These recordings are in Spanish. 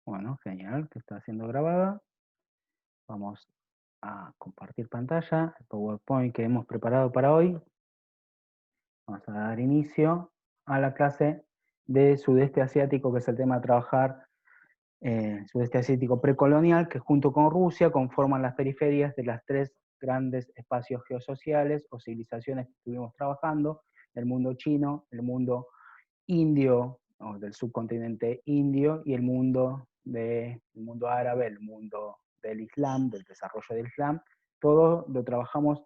Bueno, genial, que está siendo grabada. Vamos a compartir pantalla, el PowerPoint que hemos preparado para hoy. Vamos a dar inicio a la clase de Sudeste Asiático, que es el tema a trabajar, Sudeste Asiático precolonial, que junto con Rusia conforman las periferias de las tres grandes espacios geosociales o civilizaciones que estuvimos trabajando: el mundo chino, el mundo indio, o del subcontinente indio, y el mundo árabe, el mundo del Islam, del desarrollo del Islam. Todo lo trabajamos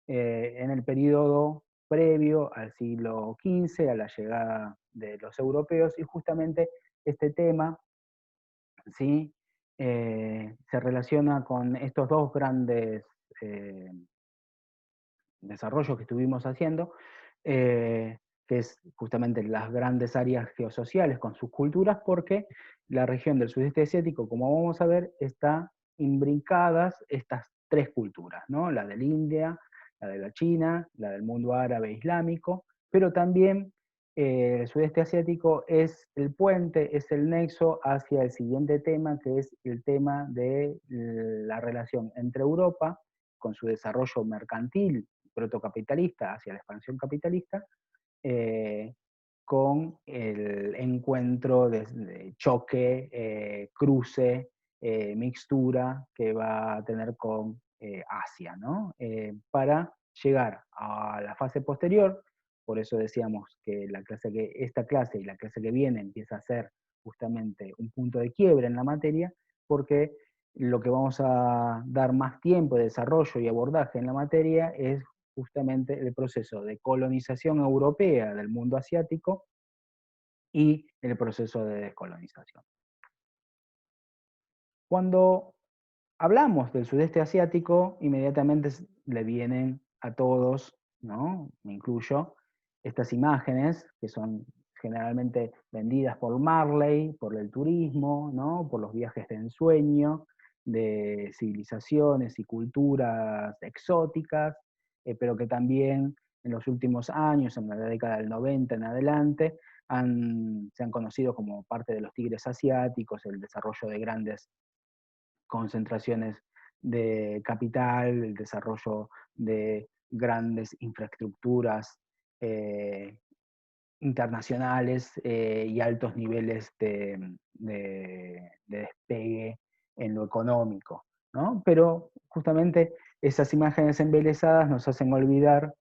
en el periodo previo al siglo XV, a la llegada de los europeos, y justamente este tema, ¿sí? Se relaciona con estos dos grandes eh, desarrollo que estuvimos haciendo, que es justamente las grandes áreas geosociales con sus culturas, porque la región del sudeste asiático, como vamos a ver, está imbricadas estas tres culturas, ¿no? La de la India, la de la China, la del mundo árabe islámico, pero también el sudeste asiático es el puente, es el nexo hacia el siguiente tema, que es el tema de la relación entre Europa, con su desarrollo mercantil protocapitalista hacia la expansión capitalista, eh, con el encuentro de choque, cruce, mixtura que va a tener con Asia, ¿no? Para llegar a la fase posterior. Por eso decíamos que esta clase y la clase que viene empieza a ser justamente un punto de quiebre en la materia, porque lo que vamos a dar más tiempo de desarrollo y abordaje en la materia es justamente el proceso de colonización europea del mundo asiático y el proceso de descolonización. Cuando hablamos del sudeste asiático, inmediatamente le vienen a todos, ¿no? Me incluyo, estas imágenes que son generalmente vendidas por Marley, por el turismo, ¿no? Por los viajes de ensueño, de civilizaciones y culturas exóticas, pero que también en los últimos años, en la década del 90 en adelante, se han conocido como parte de los tigres asiáticos, el desarrollo de grandes concentraciones de capital, el desarrollo de grandes infraestructuras eh, internacionales y altos niveles de despegue en lo económico, ¿no? Pero justamente esas imágenes embelesadas nos hacen olvidar,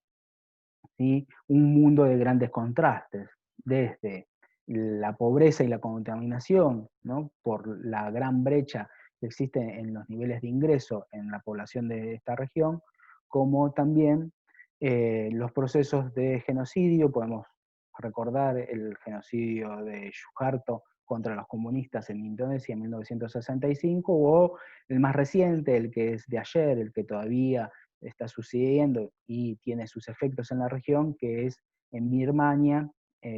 ¿sí?, un mundo de grandes contrastes, desde la pobreza y la contaminación, ¿no?, por la gran brecha que existe en los niveles de ingreso en la población de esta región, como también los procesos de genocidio. Podemos recordar el genocidio de Suharto contra los comunistas en Indonesia en 1965, o el más reciente, el que es de ayer, el que todavía está sucediendo y tiene sus efectos en la región, que es en Birmania,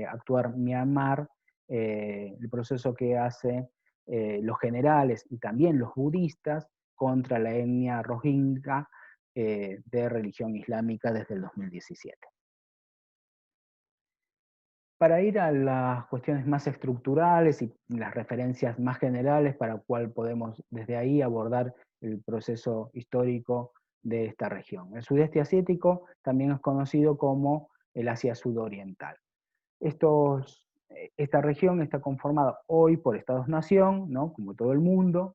actuar Myanmar, el proceso que hace los generales y también los budistas contra la etnia rohingya de religión islámica desde el 2017. Para ir a las cuestiones más estructurales y las referencias más generales para cuál podemos desde ahí abordar el proceso histórico de esta región. El sudeste asiático también es conocido como el Asia sudoriental. Esta región está conformada hoy por estados-nación, ¿no?, como todo el mundo,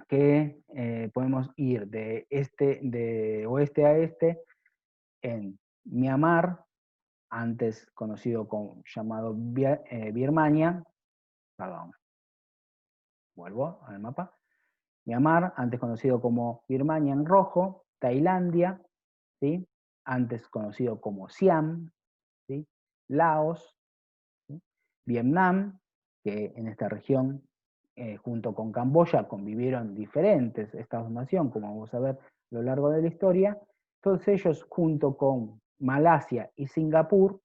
que podemos ir de oeste a este en Myanmar, antes conocido como llamado Birmania, perdón, vuelvo al mapa, Myanmar, antes conocido como Birmania en rojo, Tailandia, ¿sí?, antes conocido como Siam, ¿sí?, Laos, ¿sí?, Vietnam, que en esta región, junto con Camboya, convivieron diferentes estados-nación, como vamos a ver a lo largo de la historia. Todos ellos, junto con Malasia y Singapur,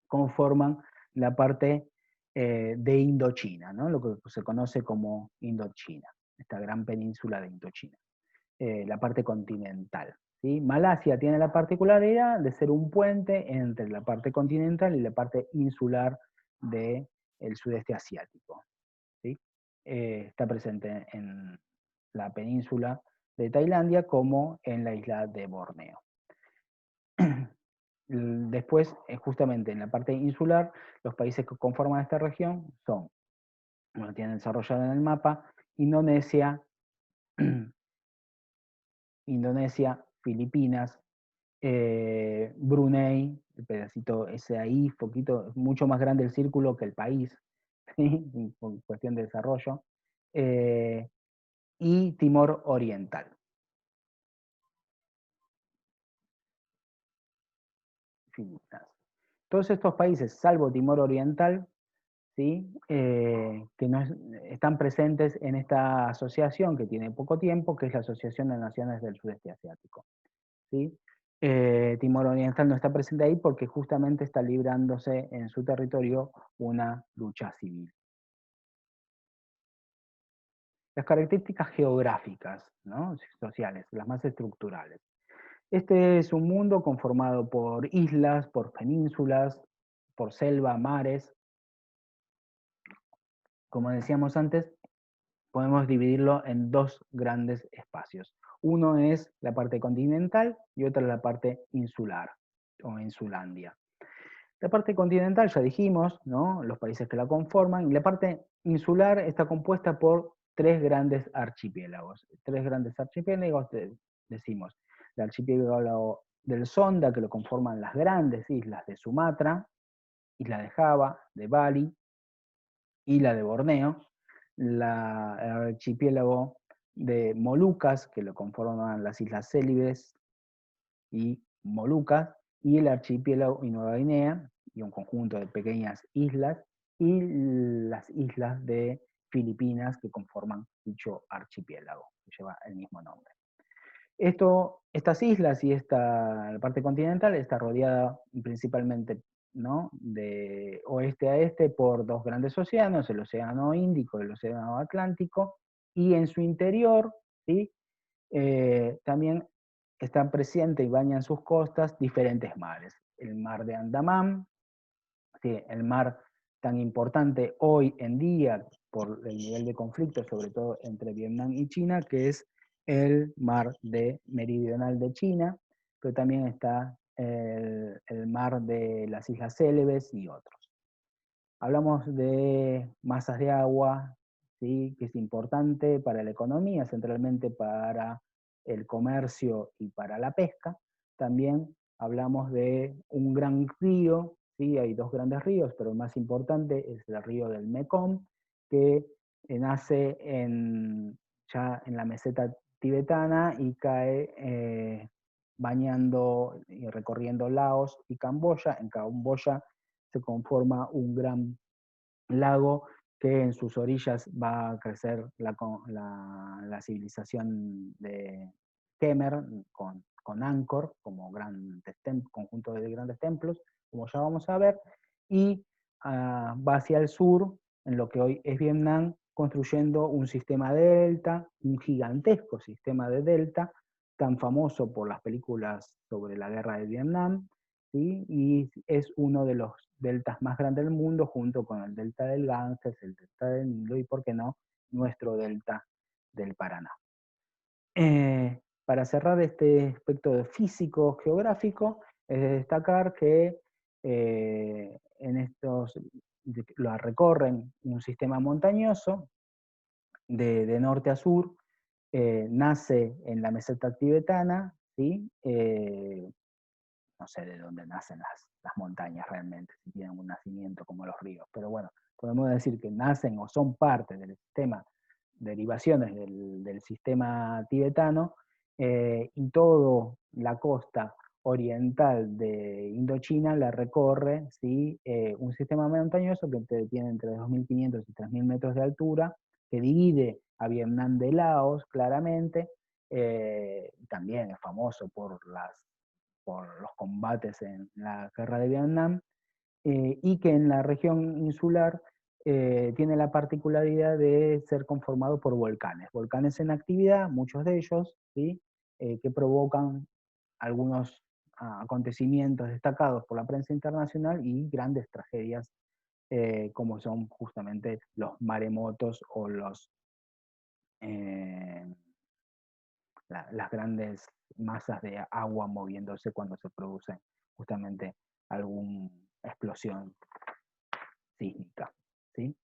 conforman la parte de Indochina, ¿no?, lo que se conoce como Indochina, esta gran península de Indochina, la parte continental, ¿sí? Malasia tiene la particularidad de ser un puente entre la parte continental y la parte insular del sudeste asiático, ¿sí? está presente en la península de Tailandia como en la isla de Borneo. Después, justamente en la parte insular, los países que conforman esta región son, lo tienen desarrollado en el mapa, Indonesia, Filipinas, Brunei, el pedacito ese ahí, poquito, mucho más grande el círculo que el país, ¿sí? Por cuestión de desarrollo, y Timor Oriental. Filipinas. Todos estos países, salvo Timor Oriental, ¿sí? Que no están presentes en esta asociación que tiene poco tiempo, que es la Asociación de Naciones del Sudeste Asiático. ¿Sí? Timor Oriental no está presente ahí porque justamente está librándose en su territorio una lucha civil. Las características geográficas, ¿no? Sociales, las más estructurales. Este es un mundo conformado por islas, por penínsulas, por selva, mares. Como decíamos antes, podemos dividirlo en dos grandes espacios. Uno es la parte continental y otra la parte insular o Insulandia. La parte continental ya dijimos, ¿no? Los países que la conforman, y la parte insular está compuesta por tres grandes archipiélagos. Tres grandes archipiélagos, decimos, el archipiélago del Sonda, que lo conforman las grandes islas de Sumatra, isla de Java, de Bali, isla de Borneo, el archipiélago de Molucas, que lo conforman las islas Célibes y Molucas, y el archipiélago y Nueva Guinea, y un conjunto de pequeñas islas, y las islas de Filipinas que conforman dicho archipiélago, que lleva el mismo nombre. Estas islas y la parte continental está rodeada principalmente, ¿no?, de oeste a este por dos grandes océanos, el Océano Índico y el Océano Atlántico, y en su interior, ¿sí?, también están presentes y bañan sus costas diferentes mares. El mar de Andamán, ¿sí?, el mar tan importante hoy en día por el nivel de conflicto, sobre todo entre Vietnam y China, que es el mar meridional de China, pero también está el mar de las Islas Célebes y otros. Hablamos de masas de agua, ¿sí?, que es importante para la economía, centralmente para el comercio y para la pesca. También hablamos de un gran río, ¿sí? Hay dos grandes ríos, pero el más importante es el río del Mekong, que nace ya en la meseta tibetana y cae bañando y recorriendo Laos y Camboya. En Camboya se conforma un gran lago que en sus orillas va a crecer la civilización de Kemer con Angkor como conjunto de grandes templos, como ya vamos a ver, y va hacia el sur, en lo que hoy es Vietnam, construyendo un sistema de delta, un gigantesco sistema de delta, tan famoso por las películas sobre la guerra de Vietnam, ¿sí? Y es uno de los deltas más grandes del mundo, junto con el delta del Ganges, el delta del Nilo y, por qué no, nuestro delta del Paraná. Para cerrar este aspecto físico geográfico, es de destacar que en estos lo recorren un sistema montañoso de norte a sur, nace en la meseta tibetana, ¿sí? No sé de dónde nacen las montañas realmente, si tienen un nacimiento como los ríos, pero bueno, podemos decir que nacen o son parte del sistema, derivaciones del sistema tibetano, y toda la costa oriental de Indochina la recorre, ¿sí?, un sistema montañoso que tiene entre 2.500 y 3.000 metros de altura, que divide a Vietnam de Laos claramente, también es famoso por los combates en la guerra de Vietnam, y que en la región insular tiene la particularidad de ser conformado por volcanes en actividad, muchos de ellos, ¿sí?, que provocan algunos acontecimientos destacados por la prensa internacional y grandes tragedias como son justamente los maremotos o las grandes masas de agua moviéndose cuando se produce justamente alguna explosión sísmica, ¿sí?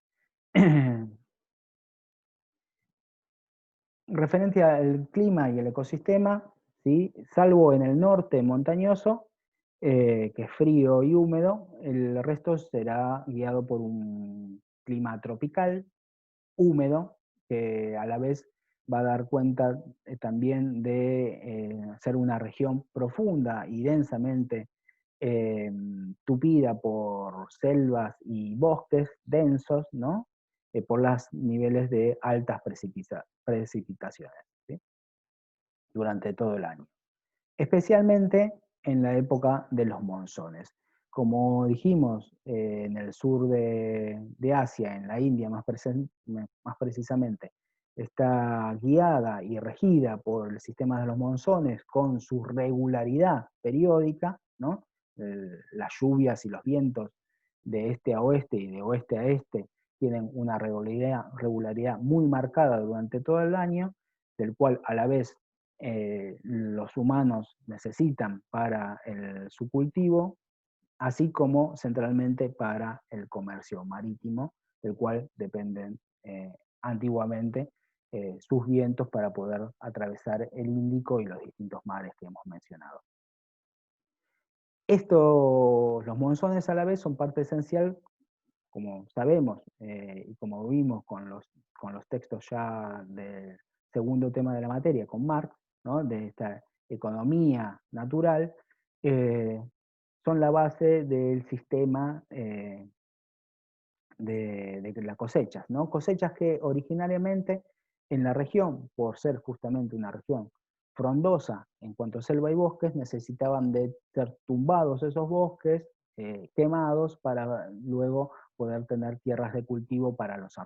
Referente al clima y el ecosistema, ¿sí? Salvo en el norte montañoso, que es frío y húmedo, el resto será guiado por un clima tropical, húmedo, que a la vez va a dar cuenta también de ser una región profunda y densamente tupida por selvas y bosques densos, ¿no? Por los niveles de altas precipitaciones, ¿sí? Durante todo el año, especialmente en la época de los monzones. Como dijimos, en el sur de Asia, en la India más precisamente, está guiada y regida por el sistema de los monzones con su regularidad periódica, ¿no? Las lluvias y los vientos de este a oeste y de oeste a este tienen una regularidad muy marcada durante todo el año, del cual a la vez los humanos necesitan para su cultivo, así como centralmente para el comercio marítimo, del cual dependen antiguamente sus vientos para poder atravesar el Índico y los distintos mares que hemos mencionado. Los monzones a la vez son parte esencial, como sabemos y como vimos con los textos ya del segundo tema de la materia, con Marx, ¿no? De esta economía natural, son la base del sistema de las cosechas, ¿no? Cosechas que originariamente en la región, por ser justamente una región frondosa en cuanto a selva y bosques, necesitaban de ser tumbados esos bosques, quemados, para luego poder tener tierras de cultivo para los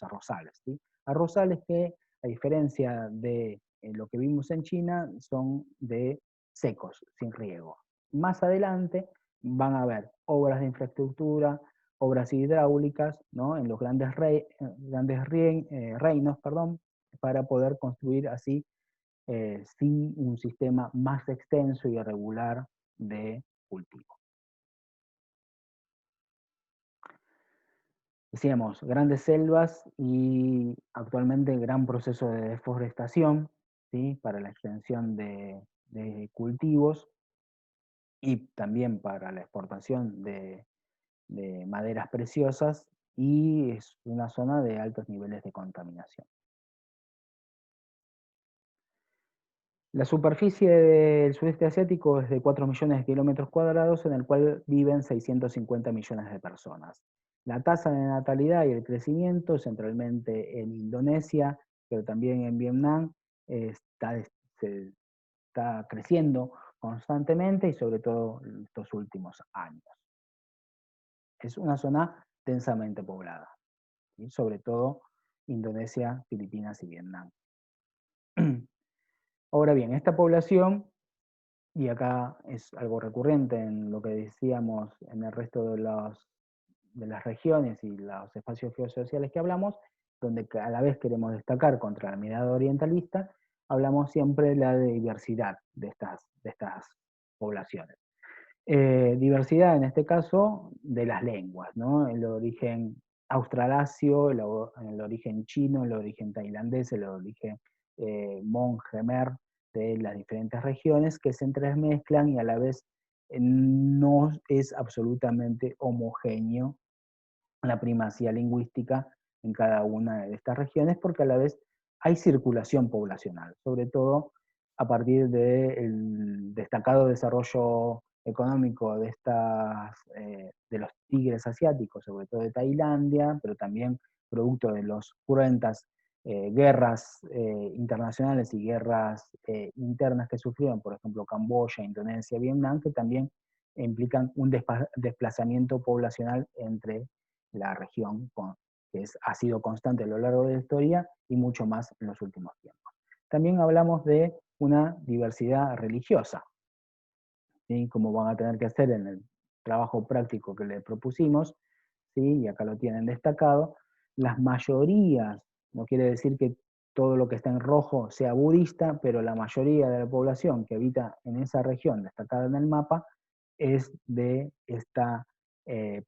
arrozales, ¿sí? Arrozales que, a diferencia de lo que vimos en China, son de secos, sin riego. Más adelante van a haber obras de infraestructura, obras hidráulicas, ¿no? En los reinos, perdón, para poder construir así sí un sistema más extenso y regular de cultivo. Decíamos, grandes selvas y actualmente gran proceso de deforestación, ¿sí? Para la extensión de cultivos y también para la exportación de maderas preciosas, y es una zona de altos niveles de contaminación. La superficie del sudeste asiático es de 4 millones de kilómetros cuadrados, en el cual viven 650 millones de personas. La tasa de natalidad y el crecimiento, centralmente en Indonesia, pero también en Vietnam, se está creciendo constantemente y sobre todo en estos últimos años. Es una zona densamente poblada, ¿sí? Sobre todo Indonesia, Filipinas y Vietnam. Ahora bien, esta población, y acá es algo recurrente en lo que decíamos en el resto de las regiones y los espacios geosociales que hablamos, donde a la vez queremos destacar contra la mirada orientalista, hablamos siempre de la diversidad de estas poblaciones. Diversidad en este caso de las lenguas, ¿no? El origen australasio, el origen chino, el origen tailandés, el origen mon, jemer, de las diferentes regiones que se entremezclan y a la vez no es absolutamente homogéneo la primacía lingüística en cada una de estas regiones, porque a la vez hay circulación poblacional, sobre todo a partir del destacado desarrollo económico de los tigres asiáticos, sobre todo de Tailandia, pero también producto de las cruentas guerras internacionales y guerras internas que sufrieron, por ejemplo, Camboya, Indonesia, Vietnam, que también implican un desplazamiento poblacional entre la región, que ha sido constante a lo largo de la historia y mucho más en los últimos tiempos. También hablamos de una diversidad religiosa, ¿sí? Como van a tener que hacer en el trabajo práctico que le propusimos, ¿sí? Y acá lo tienen destacado, las mayorías, no quiere decir que todo lo que está en rojo sea budista, pero la mayoría de la población que habita en esa región destacada en el mapa es de esta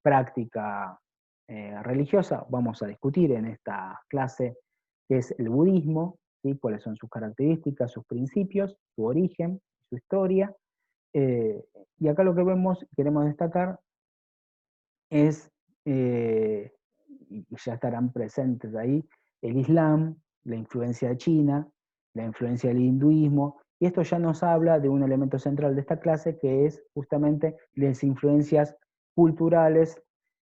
práctica religiosa. Vamos a discutir en esta clase qué es el budismo, ¿sí? Cuáles son sus características, sus principios, su origen, su historia. Eh, y acá lo que vemos, queremos destacar, es, y ya estarán presentes ahí, el Islam, la influencia de China, la influencia del hinduismo, y esto ya nos habla de un elemento central de esta clase, que es justamente las influencias culturales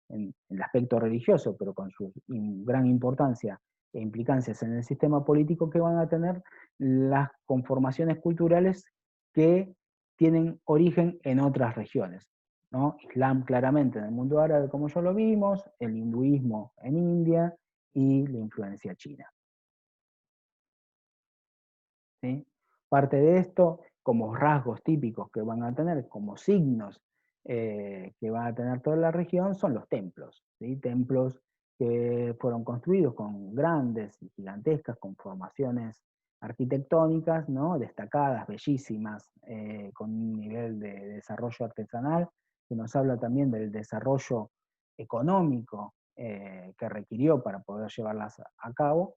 en el aspecto religioso, pero con su gran importancia e implicancias en el sistema político que van a tener las conformaciones culturales que tienen origen en otras regiones, ¿no? Islam claramente en el mundo árabe, como ya lo vimos, el hinduismo en India y la influencia china, ¿sí? Parte de esto, como rasgos típicos que van a tener, como signos que van a tener toda la región, son los templos, ¿sí? Templos que fueron construidos con grandes y gigantescas conformaciones arquitectónicas, ¿no? Destacadas, bellísimas, con un nivel de desarrollo artesanal, que nos habla también del desarrollo económico que requirió para poder llevarlas a cabo,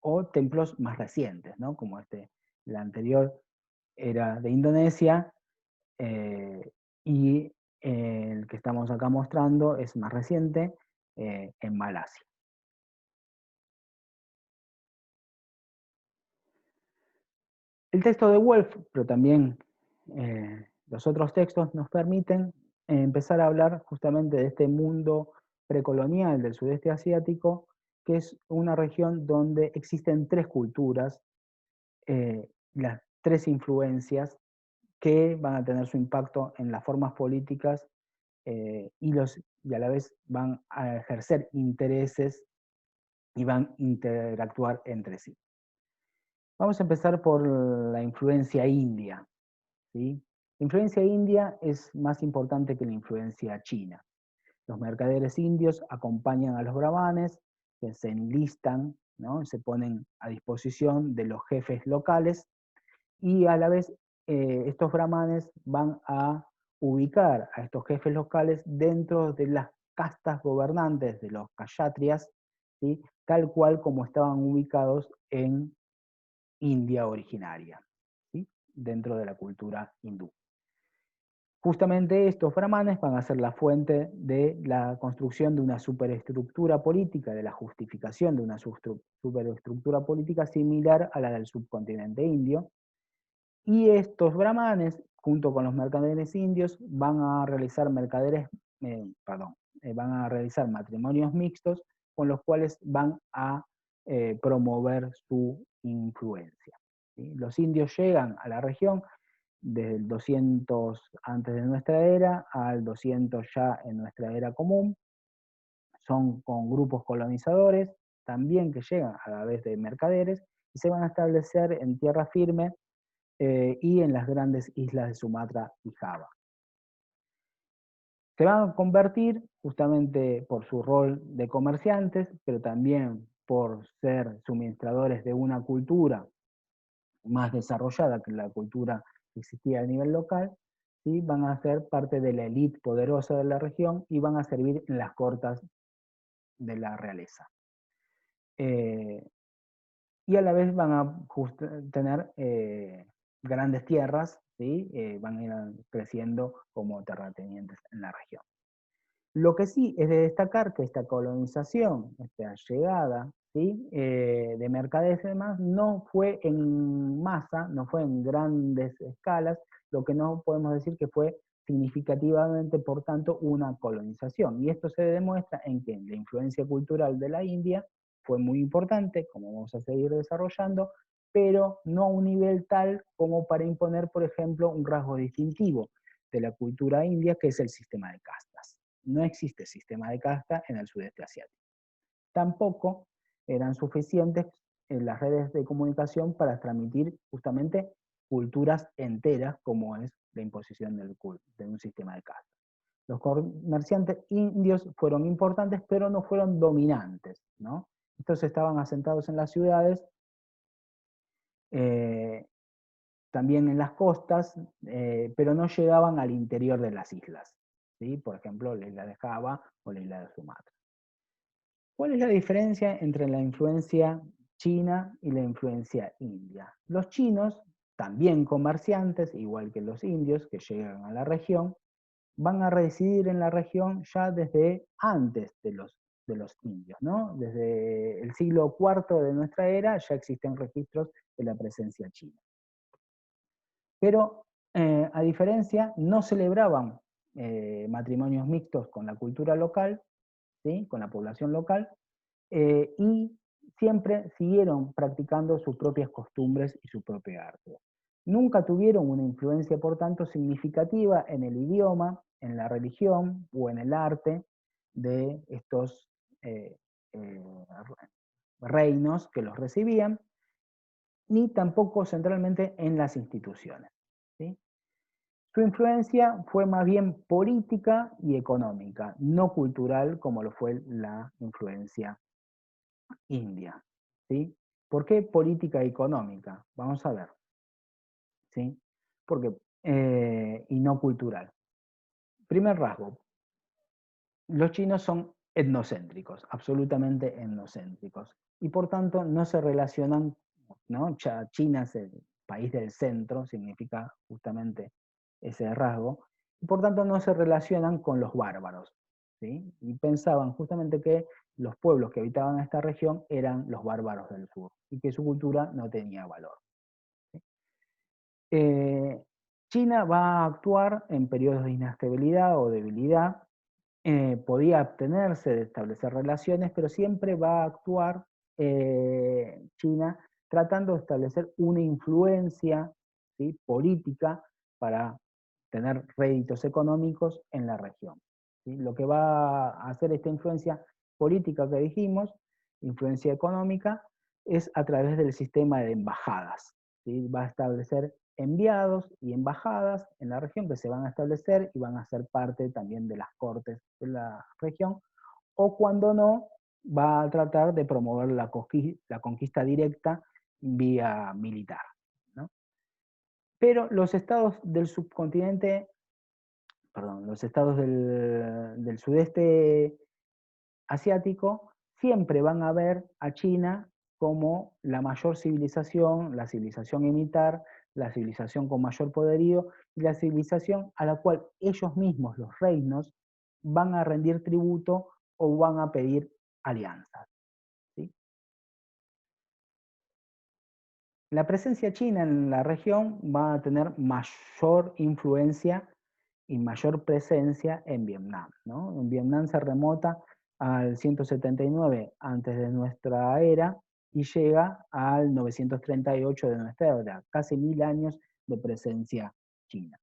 o templos más recientes, ¿no? Como el anterior era de Indonesia, eh, y el que estamos acá mostrando es más reciente, en Malasia. El texto de Wolf, pero también los otros textos, nos permiten empezar a hablar justamente de este mundo precolonial del sudeste asiático, que es una región donde existen tres culturas, las tres influencias que van a tener su impacto en las formas políticas, y a la vez van a ejercer intereses y van a interactuar entre sí. Vamos a empezar por la influencia india, ¿sí? La influencia india es más importante que la influencia china. Los mercaderes indios acompañan a los brahmanes, que se enlistan, ¿no? Se ponen a disposición de los jefes locales, y a la vez estos brahmanes van a ubicar a estos jefes locales dentro de las castas gobernantes de los kshatriyas, ¿sí? Tal cual como estaban ubicados en India originaria, ¿sí? Dentro de la cultura hindú. Justamente estos brahmanes van a ser la fuente de la construcción de una superestructura política, de la justificación de una superestructura política similar a la del subcontinente indio. Y estos brahmanes, junto con los mercaderes indios, van a realizar van a realizar matrimonios mixtos con los cuales van a promover su influencia, ¿sí? Los indios llegan a la región desde el 200 antes de nuestra era al 200 ya en nuestra era común. Son con grupos colonizadores también que llegan a la vez de mercaderes y se van a establecer en tierra firme y en las grandes islas de Sumatra y Java. Se van a convertir justamente por su rol de comerciantes, pero también por ser suministradores de una cultura más desarrollada que la cultura que existía a nivel local, ¿sí? Van a ser parte de la élite poderosa de la región y van a servir en las cortes de la realeza. Eh, y a la vez van a tener grandes tierras, ¿sí? Van a ir creciendo como terratenientes en la región. Lo que sí es de destacar que esta colonización, esta llegada, ¿sí? De mercaderes y demás, no fue en masa, no fue en grandes escalas, lo que no podemos decir que fue significativamente, por tanto, una colonización. Y esto se demuestra en que la influencia cultural de la India fue muy importante, como vamos a seguir desarrollando, pero no a un nivel tal como para imponer, por ejemplo, un rasgo distintivo de la cultura india, que es el sistema de castas. No existe sistema de casta en el sudeste asiático. Tampoco eran suficientes las redes de comunicación para transmitir justamente culturas enteras, como es la imposición de un sistema de casta. Los comerciantes indios fueron importantes, pero no fueron dominantes, ¿no? Estos estaban asentados en las ciudades, también en las costas, pero no llegaban al interior de las islas, ¿sí? Por ejemplo, la isla de Java o la isla de Sumatra. ¿Cuál es la diferencia entre la influencia china y la influencia india? Los chinos, también comerciantes, igual que los indios que llegan a la región, van a residir en la región ya desde antes de los indios, ¿no? Desde el siglo IV de nuestra era ya existen registros de la presencia china. Pero, a diferencia, no celebraban matrimonios mixtos con la cultura local, ¿sí? Con la población local, y siempre siguieron practicando sus propias costumbres y su propio arte. Nunca tuvieron una influencia, por tanto, significativa en el idioma, en la religión o en el arte de estos eh, eh, reinos que los recibían, ni tampoco centralmente en las instituciones, ¿sí? Su influencia fue más bien política y económica, no cultural como lo fue la influencia india, ¿sí? ¿Por qué política y económica? Vamos a ver, ¿sí? Porque, y no cultural. Primer rasgo, los chinos son etnocéntricos, absolutamente etnocéntricos, y por tanto no se relacionan, ¿no? China es el país del centro, significa justamente ese rasgo, y por tanto no se relacionan con los bárbaros, ¿sí? Y pensaban justamente que los pueblos que habitaban esta región eran los bárbaros del sur, y que su cultura no tenía valor. ¿Sí? China va a actuar en periodos de inestabilidad o debilidad, podía abstenerse de establecer relaciones, pero siempre va a actuar China tratando de establecer una influencia, ¿sí? Política para tener réditos económicos en la región, ¿sí? Lo que va a hacer esta influencia política que dijimos, influencia económica, es a través del sistema de embajadas, ¿sí? Va a establecer enviados y embajadas en la región que se van a establecer y van a ser parte también de las cortes de la región, o cuando no, va a tratar de promover la conquista directa vía militar, ¿no? Pero los estados del subcontinente, perdón, los estados del sudeste asiático siempre van a ver a China como la mayor civilización, la civilización militar, la civilización con mayor poderío y la civilización a la cual ellos mismos, los reinos, van a rendir tributo o van a pedir alianzas, ¿sí? La presencia china en la región va a tener mayor influencia y mayor presencia en Vietnam, ¿no? En Vietnam se remota al 179 antes de nuestra era y llega al 938 de nuestra era, casi 1000 años de presencia china.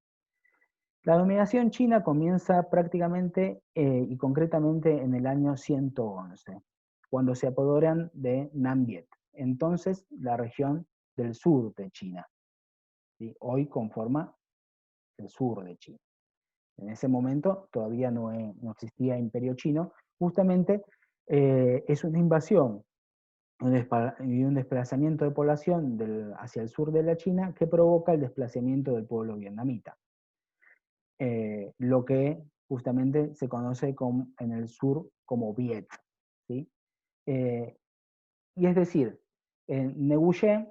La dominación china comienza prácticamente y concretamente en el año 111, cuando se apoderan de Nam Viet, entonces la región del sur de China, ¿sí? Hoy conforma el sur de China. En ese momento todavía no existía imperio chino, justamente es una invasión y un desplazamiento de población hacia el sur de la China que provoca el desplazamiento del pueblo vietnamita. Lo que justamente se conoce en el sur como Viet, ¿sí? Y es decir, en Neguyen,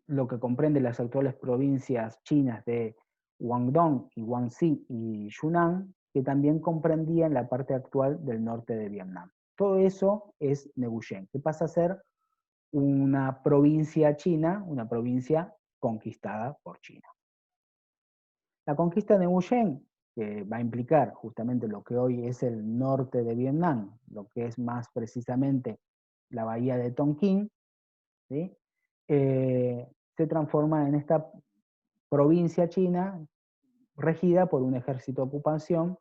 lo que comprende las actuales provincias chinas de Guangdong y Guangxi y Yunnan, que también comprendían la parte actual del norte de Vietnam. Todo eso es Neguyen, que pasa a ser una provincia china, una provincia conquistada por China. La conquista de Neguyen, que va a implicar justamente lo que hoy es el norte de Vietnam, lo que es más precisamente la bahía de Tonkin, ¿sí? Se transforma en esta provincia china regida por un ejército de ocupación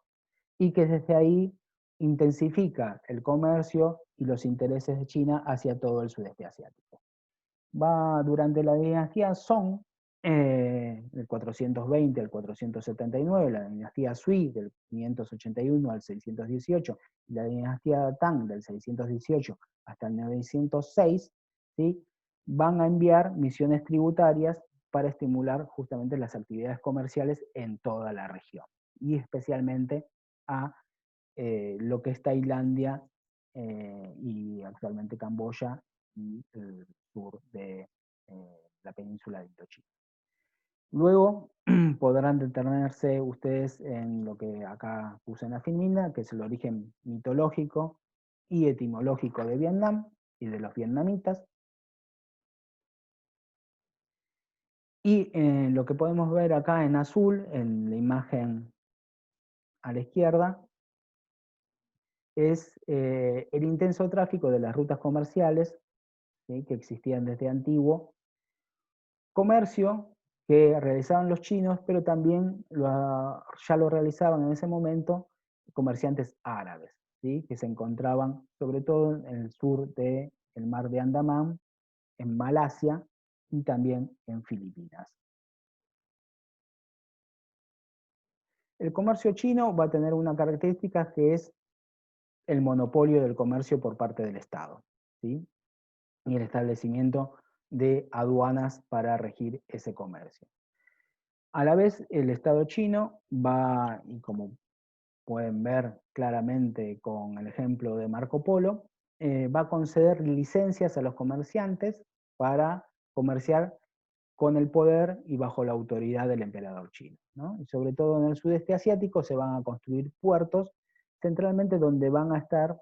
y que desde ahí intensifica el comercio y los intereses de China hacia todo el sudeste asiático. Va durante la dinastía Song, Del 420 al 479, la dinastía Sui del 581 al 618, y la dinastía Tang del 618 hasta el 906, ¿sí? Van a enviar misiones tributarias para estimular justamente las actividades comerciales en toda la región, y especialmente a lo que es Tailandia y actualmente Camboya y el sur de la península de Indochina. Luego podrán detenerse ustedes en lo que acá puse en la filmina, que es el origen mitológico y etimológico de Vietnam y de los vietnamitas. Y lo que podemos ver acá en azul, en la imagen a la izquierda, es el intenso tráfico de las rutas comerciales, ¿sí?, que existían desde antiguo, comercio que realizaban los chinos, pero también ya lo realizaban en ese momento comerciantes árabes, ¿sí?, que se encontraban sobre todo en el sur del mar de Andamán, en Malasia y también en Filipinas. El comercio chino va a tener una característica que es el monopolio del comercio por parte del Estado, ¿sí?, y el establecimiento de aduanas para regir ese comercio. A la vez, el Estado chino va, y como pueden ver claramente con el ejemplo de Marco Polo, va a conceder licencias a los comerciantes para comerciar con el poder y bajo la autoridad del emperador chino, ¿no? Y sobre todo en el sudeste asiático se van a construir puertos, centralmente donde van a estar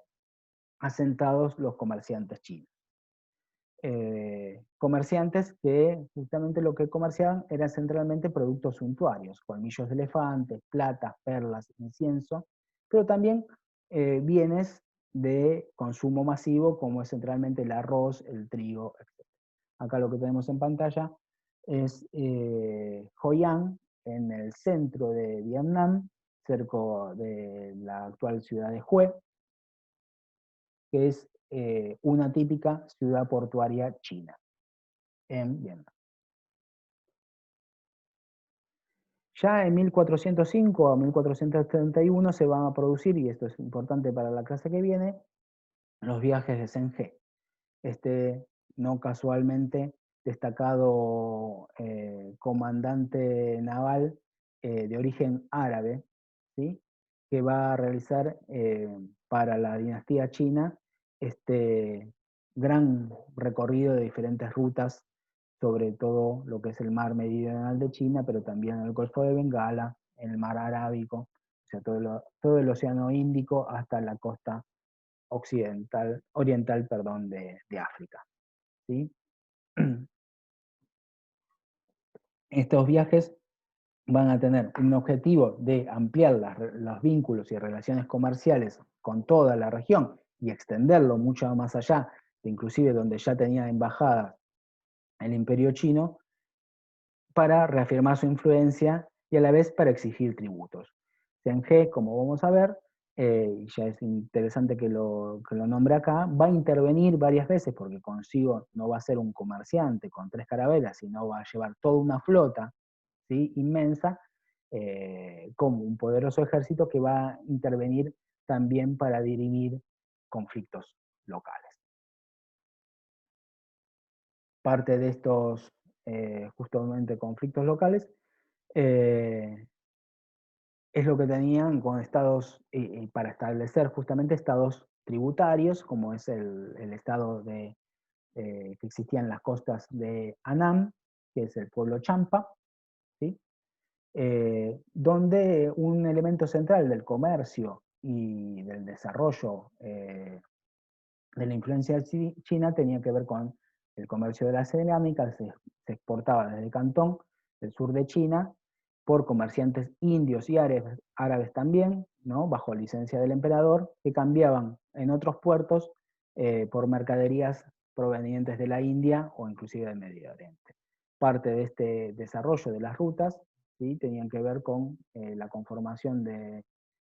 asentados los comerciantes chinos. Comerciantes que justamente lo que comerciaban eran centralmente productos suntuarios, colmillos de elefantes, plata, perlas, incienso, pero también bienes de consumo masivo como es centralmente el arroz, el trigo, etc. Acá lo que tenemos en pantalla es Hoi An, en el centro de Vietnam, cerca de la actual ciudad de Hue, que es una típica ciudad portuaria china en Vietnam. Ya en 1405 a 1431 se van a producir, y esto es importante para la clase que viene, los viajes de Zheng He, no casualmente destacado comandante naval de origen árabe, ¿sí?, que va a realizar para la dinastía china este gran recorrido de diferentes rutas, sobre todo lo que es el mar meridional de China, pero también el Golfo de Bengala, el mar Arábico, o sea, todo el Océano Índico hasta la costa oriental, perdón, de África, ¿sí? Estos viajes van a tener un objetivo de ampliar los vínculos y relaciones comerciales con toda la región y extenderlo mucho más allá, inclusive donde ya tenía embajada el Imperio Chino, para reafirmar su influencia y a la vez para exigir tributos. Zheng He, como vamos a ver, y ya es interesante que lo nombre acá, va a intervenir varias veces porque consigo no va a ser un comerciante con 3 carabelas, sino va a llevar toda una flota, ¿sí?, inmensa, como un poderoso ejército que va a intervenir también para dirimir conflictos locales. Parte de estos justamente conflictos locales es lo que tenían con estados, para establecer justamente estados tributarios, como es el estado que existía en las costas de Annam, que es el pueblo Champa, ¿sí?, donde un elemento central del comercio y del desarrollo de la influencia china tenía que ver con el comercio de la cerámica. Se exportaba desde Cantón, del sur de China, por comerciantes indios y árabes también, ¿no?, bajo licencia del emperador, que cambiaban en otros puertos por mercaderías provenientes de la India o inclusive del Medio Oriente. Parte de este desarrollo de las rutas, ¿sí?, tenían que ver con la conformación de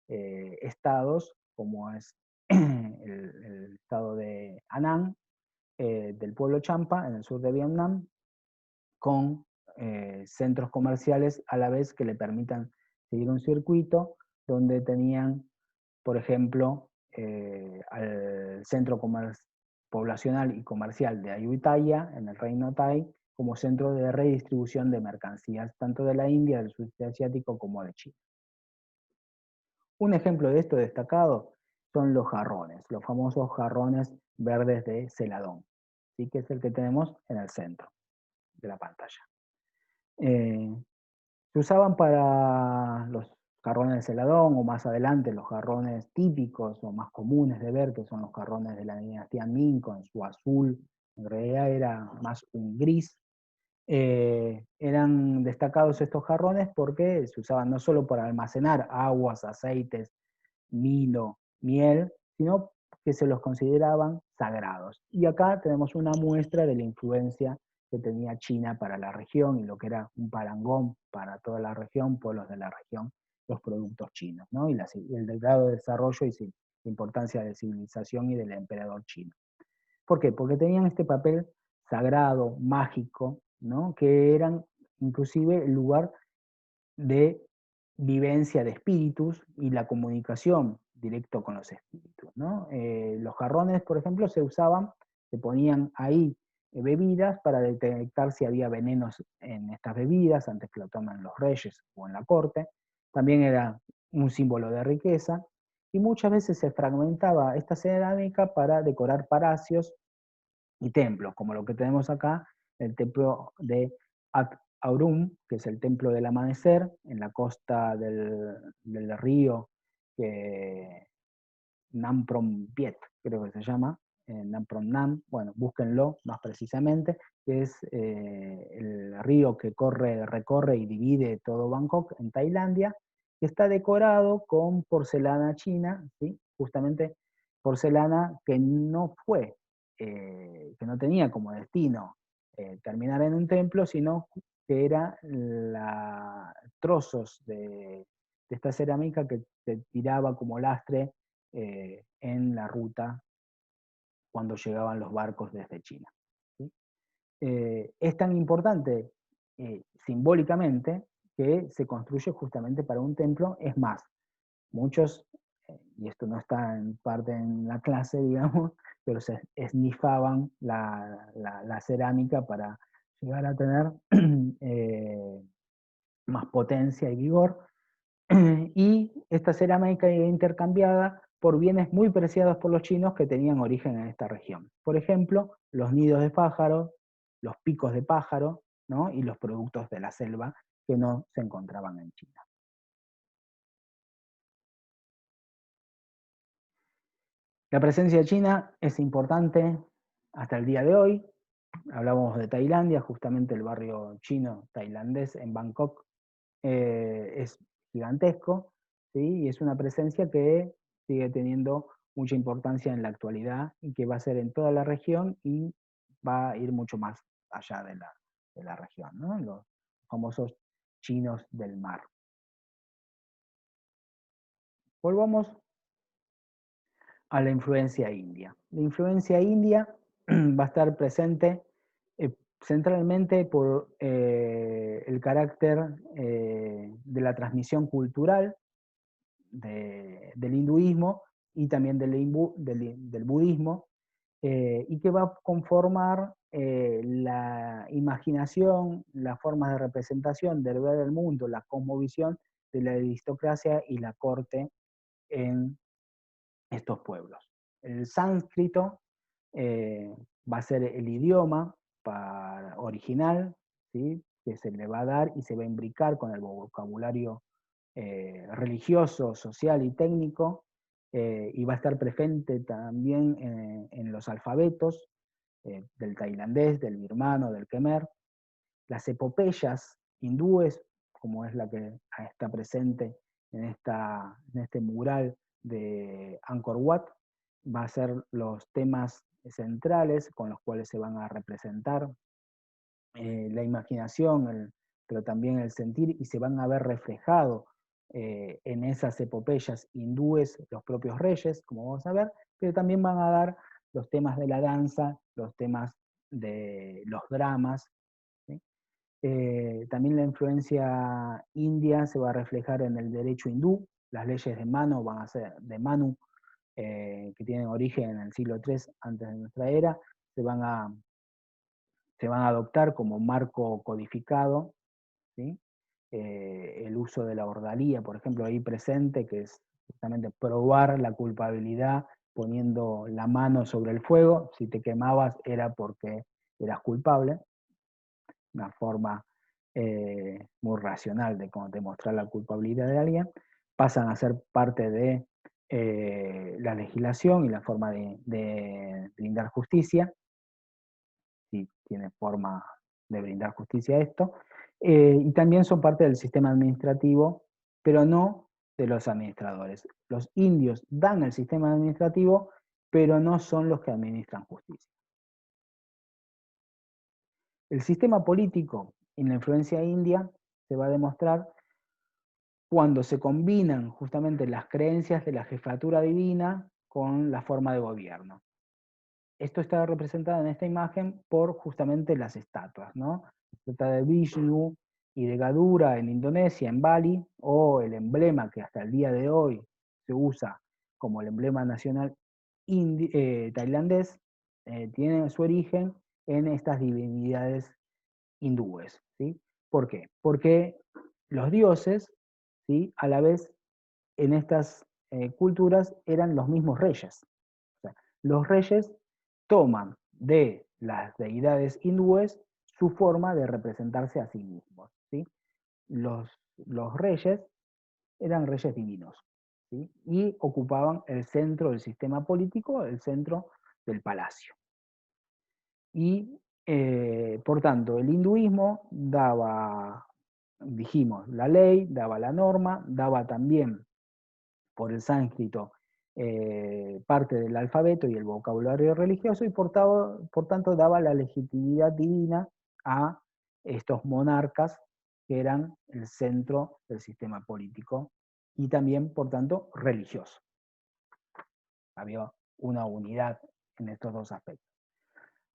estados, como es el estado de Anán, del pueblo Champa, en el sur de Vietnam, con centros comerciales a la vez que le permitan seguir un circuito donde tenían, por ejemplo, al centro poblacional y comercial de Ayutthaya, en el reino Tai, como centro de redistribución de mercancías, tanto de la India, del sudeste asiático, como de China. Un ejemplo de esto destacado son los jarrones, los famosos jarrones verdes de Celadón, ¿sí? Que es el que tenemos en el centro de la pantalla. Se usaban para los jarrones de Celadón, o más adelante los jarrones típicos o más comunes de ver, que son los jarrones de la dinastía Ming, con su azul, en realidad era más un gris. Eran destacados estos jarrones porque se usaban no solo para almacenar aguas, aceites, vino, miel, sino que se los consideraban sagrados. Y acá tenemos una muestra de la influencia que tenía China para la región y lo que era un parangón para toda la región, pueblos de la región, los productos chinos, ¿no? Y el grado de desarrollo y la importancia de civilización y del emperador chino. ¿Por qué? Porque tenían este papel sagrado, mágico, ¿no? Que eran inclusive el lugar de vivencia de espíritus y la comunicación directo con los espíritus, ¿no? Los jarrones, por ejemplo, se usaban, se ponían ahí bebidas para detectar si había venenos en estas bebidas antes que lo tomen los reyes o en la corte. También era un símbolo de riqueza y muchas veces se fragmentaba esta cerámica para decorar palacios y templos, como lo que tenemos acá, el templo de Aurum, que es el templo del amanecer, en la costa del río Namprom Piet, creo que se llama, Namprom Nam, bueno, búsquenlo más precisamente, que es el río que recorre y divide todo Bangkok en Tailandia, que está decorado con porcelana china, ¿sí? Justamente porcelana que no fue, que no tenía como destino terminar en un templo, sino que era trozos de esta cerámica que se tiraba como lastre en la ruta cuando llegaban los barcos desde China. ¿Sí? Es tan importante simbólicamente que se construye justamente para un templo. Es más, muchos, y esto no está en parte en la clase, digamos, pero se esnifaban la cerámica para llegar a tener más potencia y vigor. Y esta cerámica era intercambiada por bienes muy preciados por los chinos que tenían origen en esta región. Por ejemplo, los nidos de pájaros, los picos de pájaro, ¿no? Y los productos de la selva que no se encontraban en China. La presencia de China es importante hasta el día de hoy. Hablábamos de Tailandia, justamente el barrio chino tailandés en Bangkok es gigantesco, ¿sí? Y es una presencia que sigue teniendo mucha importancia en la actualidad y que va a ser en toda la región y va a ir mucho más allá de la región, ¿no? Los famosos chinos del mar. Volvamos a la influencia india. La influencia india va a estar presente centralmente por el carácter de la transmisión cultural del hinduismo y también del budismo, y que va a conformar la imaginación, las formas de representación del ver el mundo, la cosmovisión de la aristocracia y la corte en estos pueblos. El sánscrito va a ser el idioma original, ¿sí? Que se le va a dar y se va a imbricar con el vocabulario religioso, social y técnico, y va a estar presente también en los alfabetos del tailandés, del birmano, del khmer. Las epopeyas hindúes, como es la que está presente en este mural de Angkor Wat, va a ser los temas centrales con los cuales se van a representar la imaginación, pero también el sentir, y se van a ver reflejados en esas epopeyas hindúes los propios reyes, como vamos a ver, pero también van a dar los temas de la danza, los temas de los dramas, ¿sí? También la influencia india se va a reflejar en el derecho hindú. Las leyes de Manu van a ser de Manu, que tienen origen en el siglo III antes de nuestra era, se van a adoptar como marco codificado, ¿sí? El uso de la ordalía, por ejemplo, ahí presente, que es justamente probar la culpabilidad poniendo la mano sobre el fuego. Si te quemabas era porque eras culpable. Una forma muy racional de cómo demostrar la culpabilidad de alguien. Pasan a ser parte de la legislación y la forma de brindar justicia, si tiene forma de brindar justicia a esto, y también son parte del sistema administrativo, pero no de los administradores. Los indios dan el sistema administrativo, pero no son los que administran justicia. El sistema político en la influencia india se va a demostrar cuando se combinan justamente las creencias de la jefatura divina con la forma de gobierno. Esto está representado en esta imagen por justamente las estatuas, ¿no? Se trata de Vishnu y de Gadura en Indonesia, en Bali, o el emblema que hasta el día de hoy se usa como el emblema nacional tailandés, tiene su origen en estas divinidades hindúes, ¿sí? ¿Por qué? Porque los dioses, ¿sí?, a la vez en estas culturas eran los mismos reyes. O sea, los reyes toman de las deidades hindúes su forma de representarse a sí mismos, ¿sí? Los reyes eran reyes divinos, ¿sí? Y ocupaban el centro del sistema político, el centro del palacio. Y por tanto, el hinduismo daba, dijimos, la ley, daba la norma, daba también por el sánscrito parte del alfabeto y el vocabulario religioso, y por tanto daba la legitimidad divina a estos monarcas que eran el centro del sistema político y también, por tanto, religioso. Había una unidad en estos dos aspectos.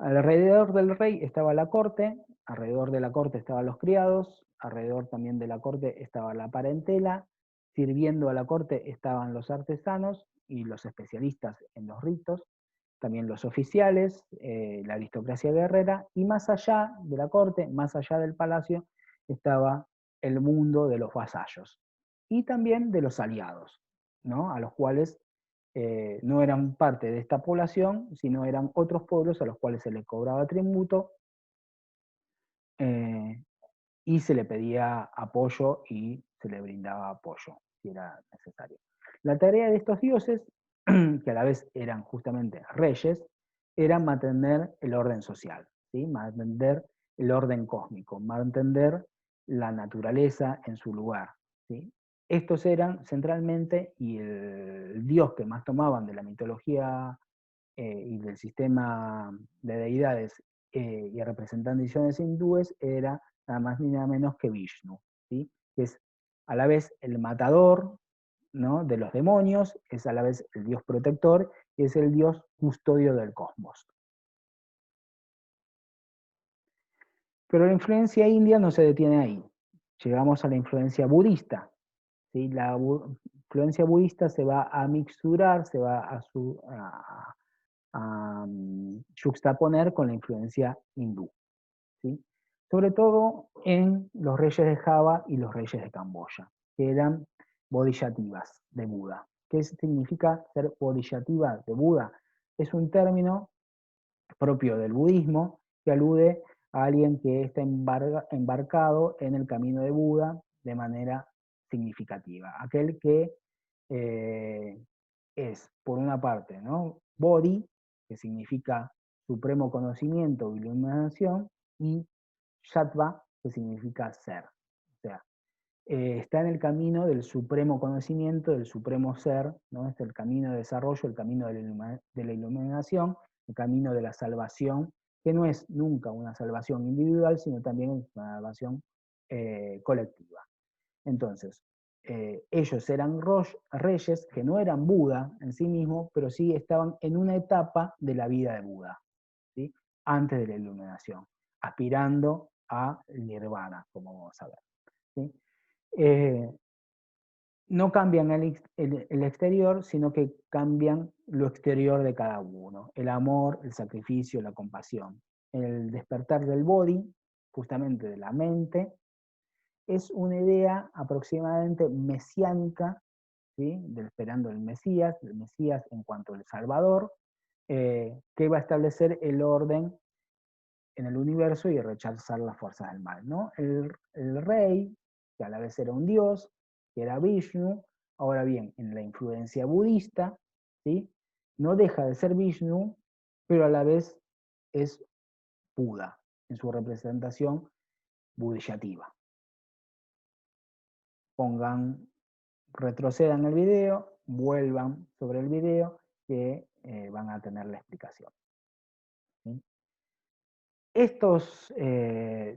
Alrededor del rey estaba la corte, alrededor de la corte estaban los criados, alrededor también de la corte estaba la parentela, sirviendo a la corte estaban los artesanos y los especialistas en los ritos, también los oficiales, la aristocracia guerrera, y más allá de la corte, más allá del palacio, estaba el mundo de los vasallos y también de los aliados, ¿no?, a los cuales no eran parte de esta población, sino eran otros pueblos a los cuales se les cobraba tributo y se le pedía apoyo y se le brindaba apoyo si era necesario. La tarea de estos dioses, que a la vez eran justamente reyes, era mantener el orden social, ¿sí?, mantener el orden cósmico, mantener la naturaleza en su lugar, ¿sí? Estos eran centralmente, y el dios que más tomaban de la mitología y del sistema de deidades y representaciones hindúes era nada más ni nada menos que Vishnu, ¿sí?, que es a la vez el matador, ¿no?, de los demonios, es a la vez el dios protector y es el dios custodio del cosmos. Pero la influencia india no se detiene ahí. Llegamos a la influencia budista, ¿sí? La influencia budista se va a mixturar, se va a juxtaponer con la influencia hindú, ¿sí?, sobre todo en los reyes de Java y los reyes de Camboya, que eran bodhisattvas de Buda. ¿Qué significa ser bodhisattva de Buda? Es un término propio del budismo que alude a alguien que está embarcado en el camino de Buda de manera significativa. Aquel que es, por una parte, ¿no?, Bodhi, que significa supremo conocimiento o iluminación, y Sattva, que significa ser. O sea, está en el camino del supremo conocimiento, del supremo ser, ¿no? Es el camino de desarrollo, el camino de la iluminación, el camino de la salvación, que no es nunca una salvación individual, sino también una salvación colectiva. Entonces, ellos eran reyes que no eran Buda en sí mismos, pero sí estaban en una etapa de la vida de Buda, ¿sí?, antes de la iluminación, aspirando a nirvana, como vamos a ver. ¿Sí? No cambian el exterior, sino que cambian lo exterior de cada uno. El amor, el sacrificio, la compasión. El despertar del body, justamente de la mente, es una idea aproximadamente mesiánica, ¿sí? Esperando el Mesías en cuanto al Salvador, que va a establecer el orden en el universo y rechazar las fuerzas del mal, ¿no? El rey, que a la vez era un dios, que era Vishnu, ahora bien, en la influencia budista, ¿sí? No deja de ser Vishnu, pero a la vez es Buda, en su representación budiyativa. Retrocedan el video, vuelvan sobre el video, que van a tener la explicación. ¿Sí? Estos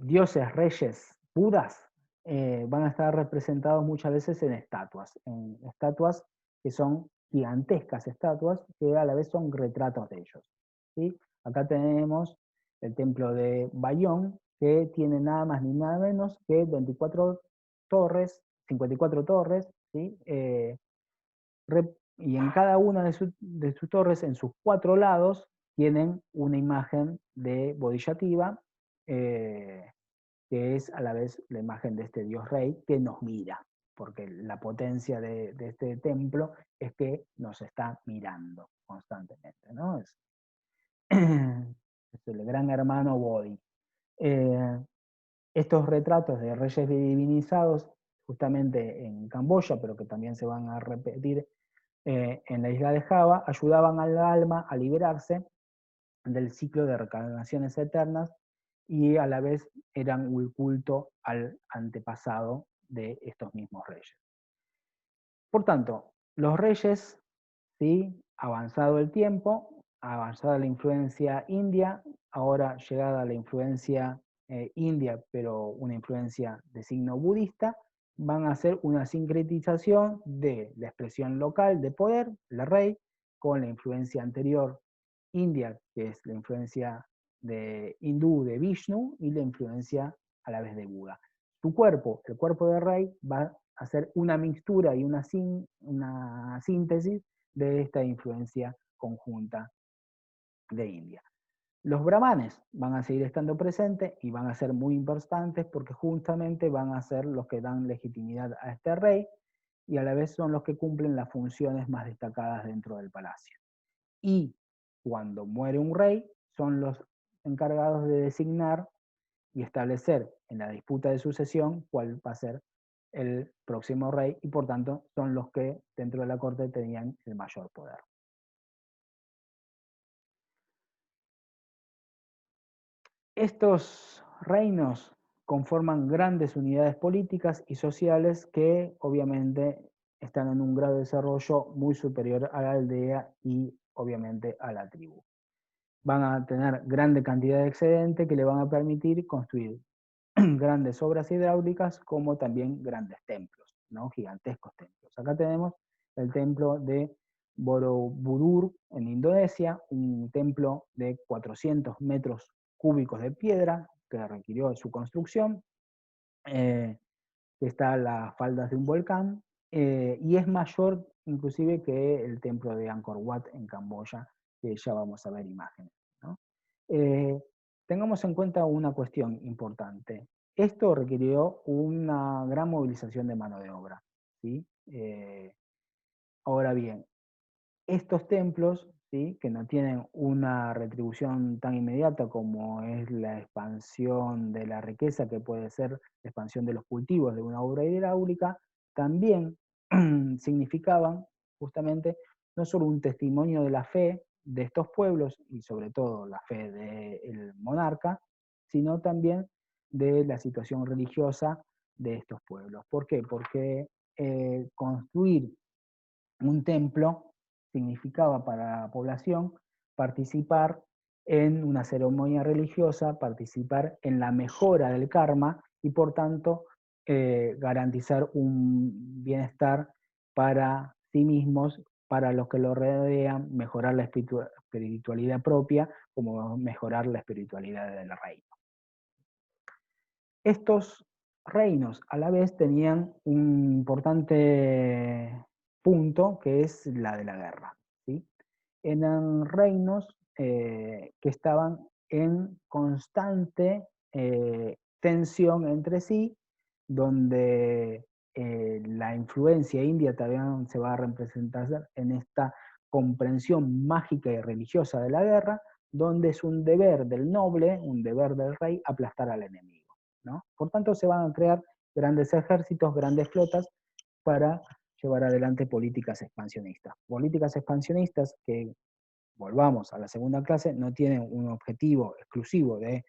dioses, reyes, budas, van a estar representados muchas veces en estatuas que son gigantescas estatuas, que a la vez son retratos de ellos. ¿Sí? Acá tenemos el templo de Bayón, que tiene nada más ni nada menos que 24 torres, 54 torres, ¿sí? Y en cada una de sus torres, en sus 4 lados, tienen una imagen de Bodhisattva, que es a la vez la imagen de este Dios Rey que nos mira, porque la potencia de este templo es que nos está mirando constantemente, ¿no? Es el gran hermano Bodhi. Estos retratos de reyes divinizados, justamente en Camboya, pero que también se van a repetir en la isla de Java, ayudaban al alma a liberarse del ciclo de reencarnaciones eternas y a la vez eran un culto al antepasado de estos mismos reyes. Por tanto, los reyes, ¿sí? Avanzado el tiempo, avanzada la influencia india, ahora llegada la influencia india, pero una influencia de signo budista, van a hacer una sincretización de la expresión local de poder, el rey, con la influencia anterior india, que es la influencia de hindú de Vishnu, y la influencia a la vez de Buda. Su cuerpo, el cuerpo del rey, va a hacer una mixtura y una síntesis de esta influencia conjunta de India. Los brahmanes van a seguir estando presentes y van a ser muy importantes porque justamente van a ser los que dan legitimidad a este rey y a la vez son los que cumplen las funciones más destacadas dentro del palacio. Y cuando muere un rey, son los encargados de designar y establecer en la disputa de sucesión cuál va a ser el próximo rey y por tanto son los que dentro de la corte tenían el mayor poder. Estos reinos conforman grandes unidades políticas y sociales que obviamente están en un grado de desarrollo muy superior a la aldea y obviamente a la tribu. Van a tener grande cantidad de excedente que le van a permitir construir grandes obras hidráulicas como también grandes templos, ¿no? Gigantescos templos. Acá tenemos el templo de Borobudur en Indonesia, un templo de 400 metros cúbicos de piedra que requirió su construcción, que está a las faldas de un volcán, y es mayor inclusive que el templo de Angkor Wat en Camboya, que ya vamos a ver imágenes, ¿no? Tengamos en cuenta una cuestión importante. Esto requirió una gran movilización de mano de obra, ¿sí? Ahora bien, estos templos, ¿sí? Que no tienen una retribución tan inmediata como es la expansión de la riqueza, que puede ser la expansión de los cultivos de una obra hidráulica, también significaban justamente no solo un testimonio de la fe de estos pueblos y sobre todo la fe del monarca, sino también de la situación religiosa de estos pueblos. ¿Por qué? Porque construir un templo significaba para la población participar en una ceremonia religiosa, participar en la mejora del karma y por tanto garantizar un bienestar para sí mismos, para los que lo rodean, mejorar la espiritualidad propia, como mejorar la espiritualidad del reino. Estos reinos a la vez tenían un importante punto que es la de la guerra, ¿sí? Eran reinos que estaban en constante tensión entre sí, donde la influencia india también se va a representar en esta comprensión mágica y religiosa de la guerra, donde es un deber del noble, un deber del rey, aplastar al enemigo, ¿no? Por tanto, se van a crear grandes ejércitos, grandes flotas para llevar adelante políticas expansionistas. Políticas expansionistas que, volvamos a la segunda clase, no tienen un objetivo exclusivo de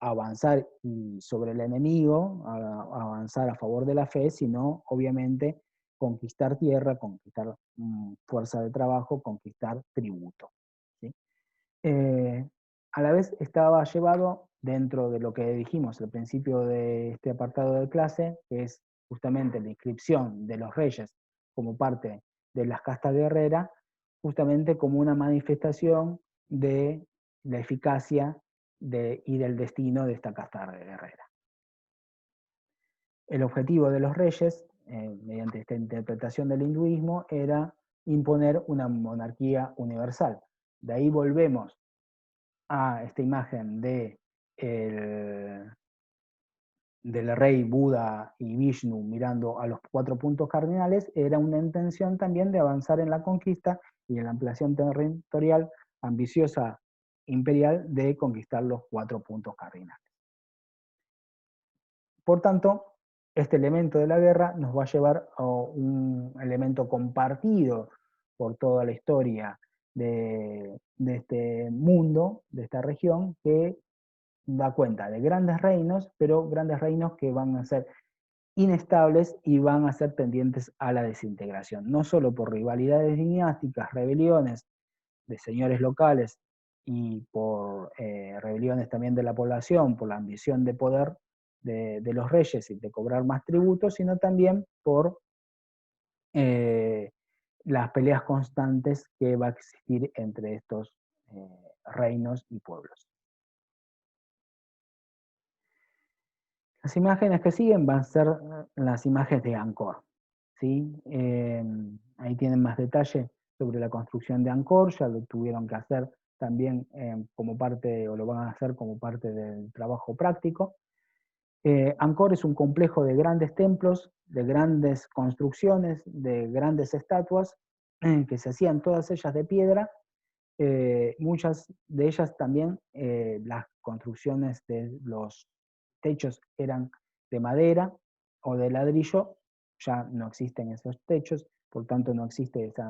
avanzar sobre el enemigo, avanzar a favor de la fe, sino obviamente conquistar tierra, conquistar fuerza de trabajo, conquistar tributo, ¿sí? A la vez estaba llevado dentro de lo que dijimos al principio de este apartado de clase, que es justamente la inscripción de los reyes como parte de las castas guerreras, justamente como una manifestación de la eficacia y del destino de esta casta guerrera. El objetivo de los reyes, mediante esta interpretación del hinduismo, era imponer una monarquía universal. De ahí volvemos a esta imagen del rey Buda y Vishnu mirando a los 4 puntos cardinales, era una intención también de avanzar en la conquista y en la ampliación territorial ambiciosa imperial de conquistar los 4 puntos cardinales. Por tanto, este elemento de la guerra nos va a llevar a un elemento compartido por toda la historia de este mundo, de esta región, que da cuenta de grandes reinos, pero grandes reinos que van a ser inestables y van a ser tendientes a la desintegración, no solo por rivalidades dinásticas, rebeliones de señores locales y por rebeliones también de la población, por la ambición de poder de los reyes y de cobrar más tributos, sino también por las peleas constantes que va a existir entre estos reinos y pueblos. Las imágenes que siguen van a ser las imágenes de Angkor, ¿sí? Ahí tienen más detalle sobre la construcción de Angkor, ya lo tuvieron que hacer también como parte, o lo van a hacer como parte del trabajo práctico. Angkor es un complejo de grandes templos, de grandes construcciones, de grandes estatuas, que se hacían todas ellas de piedra. Muchas de ellas también, las construcciones de los techos eran de madera o de ladrillo, ya no existen esos techos, por tanto no existe esa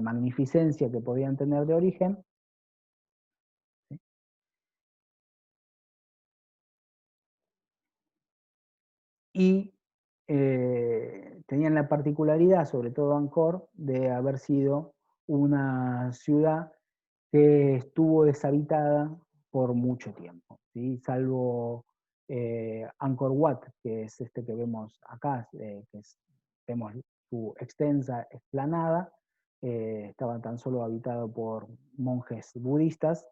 magnificencia que podían tener de origen. ¿Sí? Y tenían la particularidad, sobre todo Angkor, de haber sido una ciudad que estuvo deshabitada por mucho tiempo, ¿sí? Salvo Angkor Wat, que es este que vemos acá, vemos su extensa explanada, estaba tan solo habitado por monjes budistas,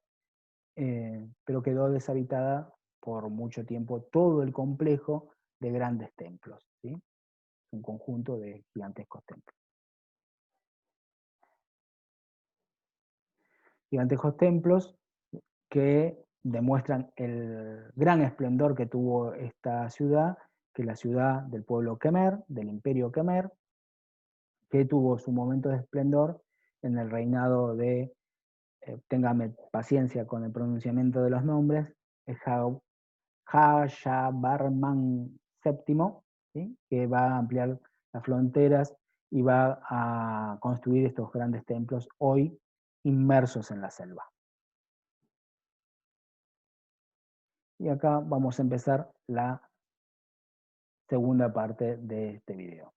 pero quedó deshabitada por mucho tiempo todo el complejo de grandes templos, ¿sí? Un conjunto de gigantescos templos. Gigantescos templos que demuestran el gran esplendor que tuvo esta ciudad, que es la ciudad del pueblo Khmer, del imperio Khmer, que tuvo su momento de esplendor en el reinado de, téngame paciencia con el pronunciamiento de los nombres, Jayavarman VII, ¿sí? Que va a ampliar las fronteras y va a construir estos grandes templos hoy inmersos en la selva. Y acá vamos a empezar la segunda parte de este video.